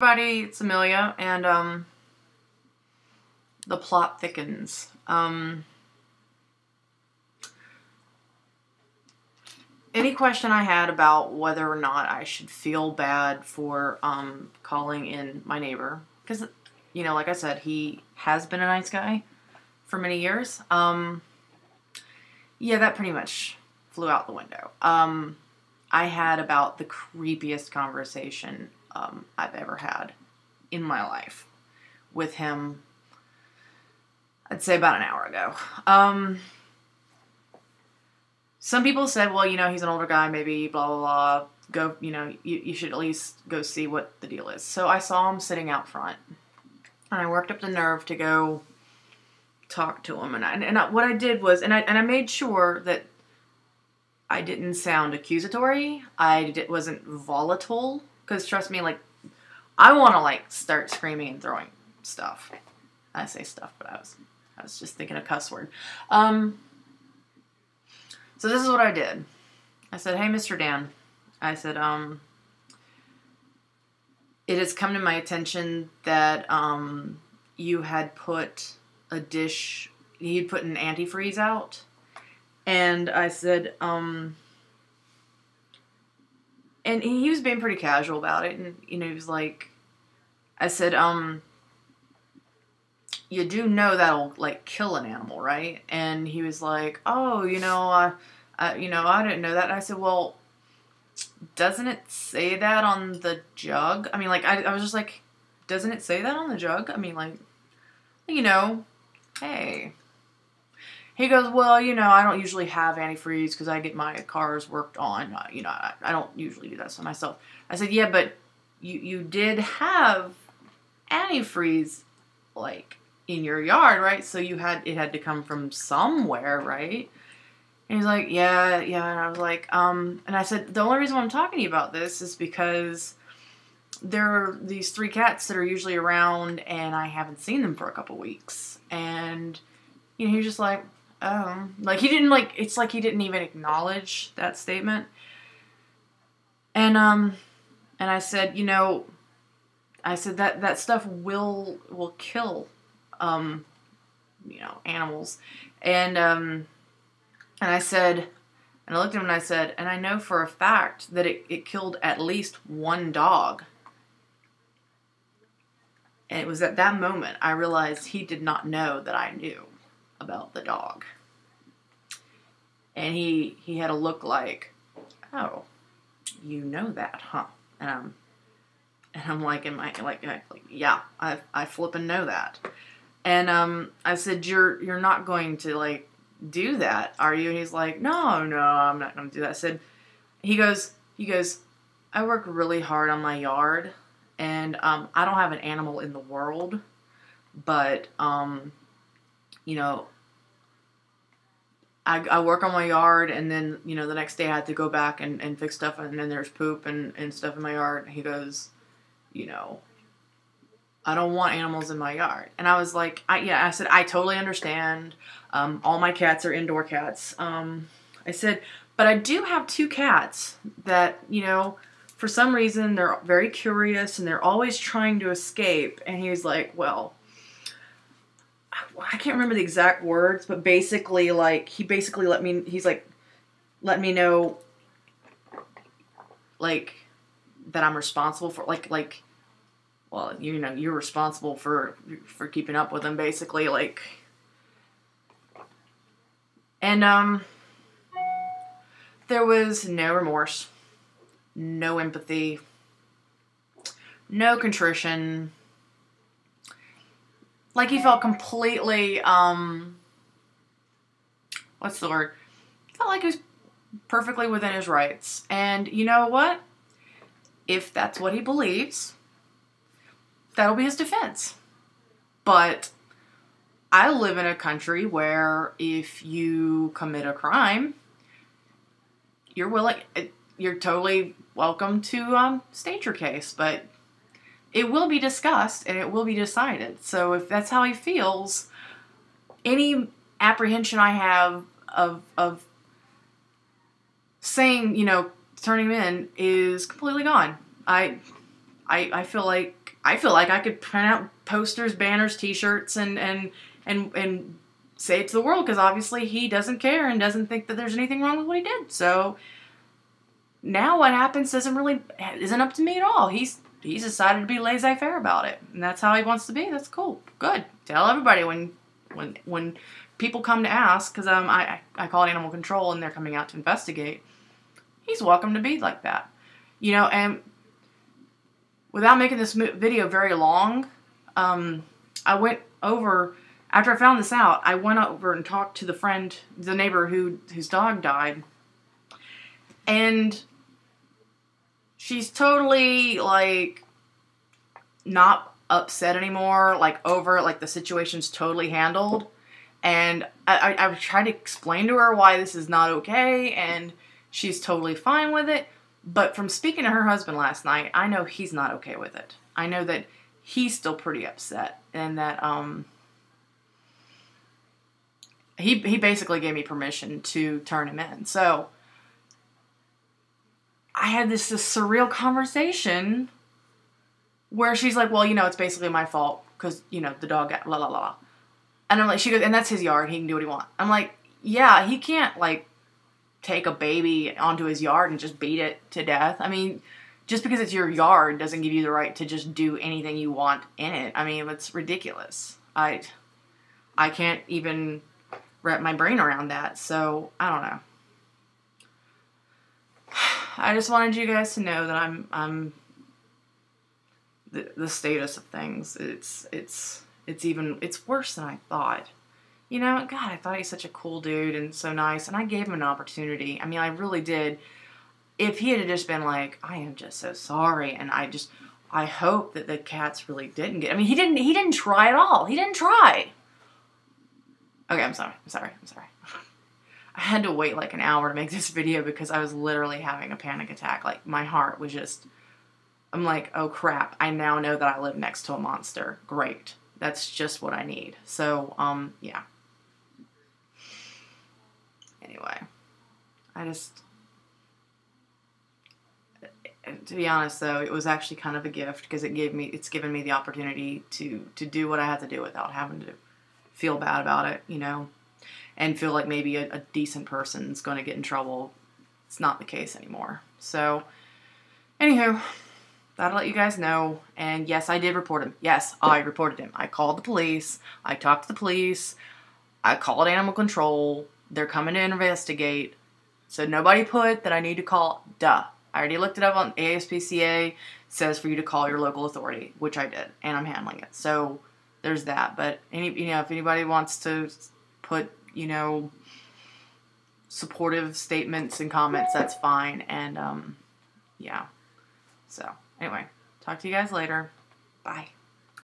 Everybody, it's Amelia, and the plot thickens. Any question I had about whether or not I should feel bad for calling in my neighbor, because, you know, like I said, he has been a nice guy for many years. Yeah, that pretty much flew out the window. I had about the creepiest conversation I've ever had in my life with him, I'd say about an hour ago. Some people said, well, you know, he's an older guy, maybe, blah, blah, blah. Go, you know, you should at least go see what the deal is. So I saw him sitting out front, and I worked up the nerve to go talk to him. What I did was, and I made sure that I didn't sound accusatory. Wasn't volatile. Because trust me, like, I want to, like, start screaming and throwing stuff. I say stuff, but I was just thinking a cuss word. So this is what I did. I said, hey, Mr. Dan. I said, it has come to my attention that, you had put you'd put an antifreeze out. And I said, and he was being pretty casual about it, and, you know, he was like, I said, you do know that'll, like, kill an animal, right? And he was like, oh, you know, I didn't know that. And I said, well, doesn't it say that on the jug? I mean, like, I was just like, doesn't it say that on the jug? I mean, like, you know, hey. He goes, well, you know, I don't usually have antifreeze because I get my cars worked on. You know, I don't usually do that to myself. I said, yeah, but you did have antifreeze, like, in your yard, right? So it had to come from somewhere, right? And he's like, yeah. And I was like, and I said, the only reason why I'm talking to you about this is because there are these 3 cats that are usually around, and I haven't seen them for a couple weeks. And, you know, he was just like, oh, like, he didn't, like, it's like he didn't even acknowledge that statement. And I said, you know, I said that stuff will kill, you know, animals. And I said, and I looked at him and I said, and I know for a fact that it killed at least 1 dog. And it was at that moment I realized he did not know that I knew about the dog. And he had a look like, oh, you know that, huh? And I'm like, yeah, I flippin' know that. And I said, you're not going to, like, do that, are you? And he's like, no, I'm not going to do that. I said, he goes, I work really hard on my yard, and I don't have an animal in the world, but you know, I work on my yard, and then, you know, the next day I had to go back and fix stuff, and then there's poop and stuff in my yard. And he goes, you know, I don't want animals in my yard. And I was like, I said, I totally understand. All my cats are indoor cats. I said, but I do have 2 cats that, you know, for some reason they're very curious and they're always trying to escape. And he was like, well, I can't remember the exact words, but basically, like, let me know, like, that I'm responsible for, like, well, you know, you're responsible for keeping up with them, basically, like. And there was no remorse, no empathy, no contrition. Like, he felt completely, what's the word? Felt like he was perfectly within his rights. And you know what? If that's what he believes, that'll be his defense. But I live in a country where if you commit a crime, you're totally welcome to state your case, but it will be discussed and it will be decided. So if that's how he feels, any apprehension I have of saying, you know, turning him in is completely gone. I feel like I feel like I could print out posters, banners, T-shirts, and say it to the world, because obviously he doesn't care and doesn't think that there's anything wrong with what he did. So now what happens isn't up to me at all. He's decided to be laissez-faire about it, and that's how he wants to be. That's cool. Good. Tell everybody when people come to ask, because I call it animal control and they're coming out to investigate. He's welcome to be like that, you know. And without making this video very long, I went over. After I found this out, I went over and talked to the neighbor whose dog died. And she's totally, like, not upset anymore, like, over, like, the situation's totally handled. And I tried to explain to her why this is not okay, and she's totally fine with it. But from speaking to her husband last night, I know he's not okay with it. I know that he's still pretty upset, and that, He basically gave me permission to turn him in. So I had this surreal conversation where she's like, well, you know, it's basically my fault because, you know, the dog got la la la. And I'm like, she goes, and that's his yard. He can do what he wants. I'm like, yeah, he can't, like, take a baby onto his yard and just beat it to death. I mean, just because it's your yard doesn't give you the right to just do anything you want in it. I mean, it's ridiculous. I can't even wrap my brain around that. So I don't know. I just wanted you guys to know that I'm the status of things. It's worse than I thought. You know, God, I thought he's such a cool dude and so nice, and I gave him an opportunity. I mean, I really did. If he had just been like, I am just so sorry, and I hope that the cats really didn't get. I mean, he didn't try at all. He didn't try. Okay, I'm sorry. I had to wait like an hour to make this video because I was literally having a panic attack. Like, my heart was just, I'm like, oh crap, I now know that I live next to a monster. Great. That's just what I need. So, yeah. Anyway, to be honest though, it was actually kind of a gift because it's given me the opportunity to do what I had to do without having to feel bad about it, you know, and feel like maybe a decent person's going to get in trouble. It's not the case anymore. So, anywho, that'll let you guys know. And yes, I did report him. Yes, I reported him. I called the police. I talked to the police. I called animal control. They're coming to investigate. So nobody put that I need to call. Duh. I already looked it up on ASPCA. It says for you to call your local authority, which I did, and I'm handling it. So there's that. But if anybody wants to put, supportive statements and comments, that's fine. And yeah. So anyway, talk to you guys later. Bye.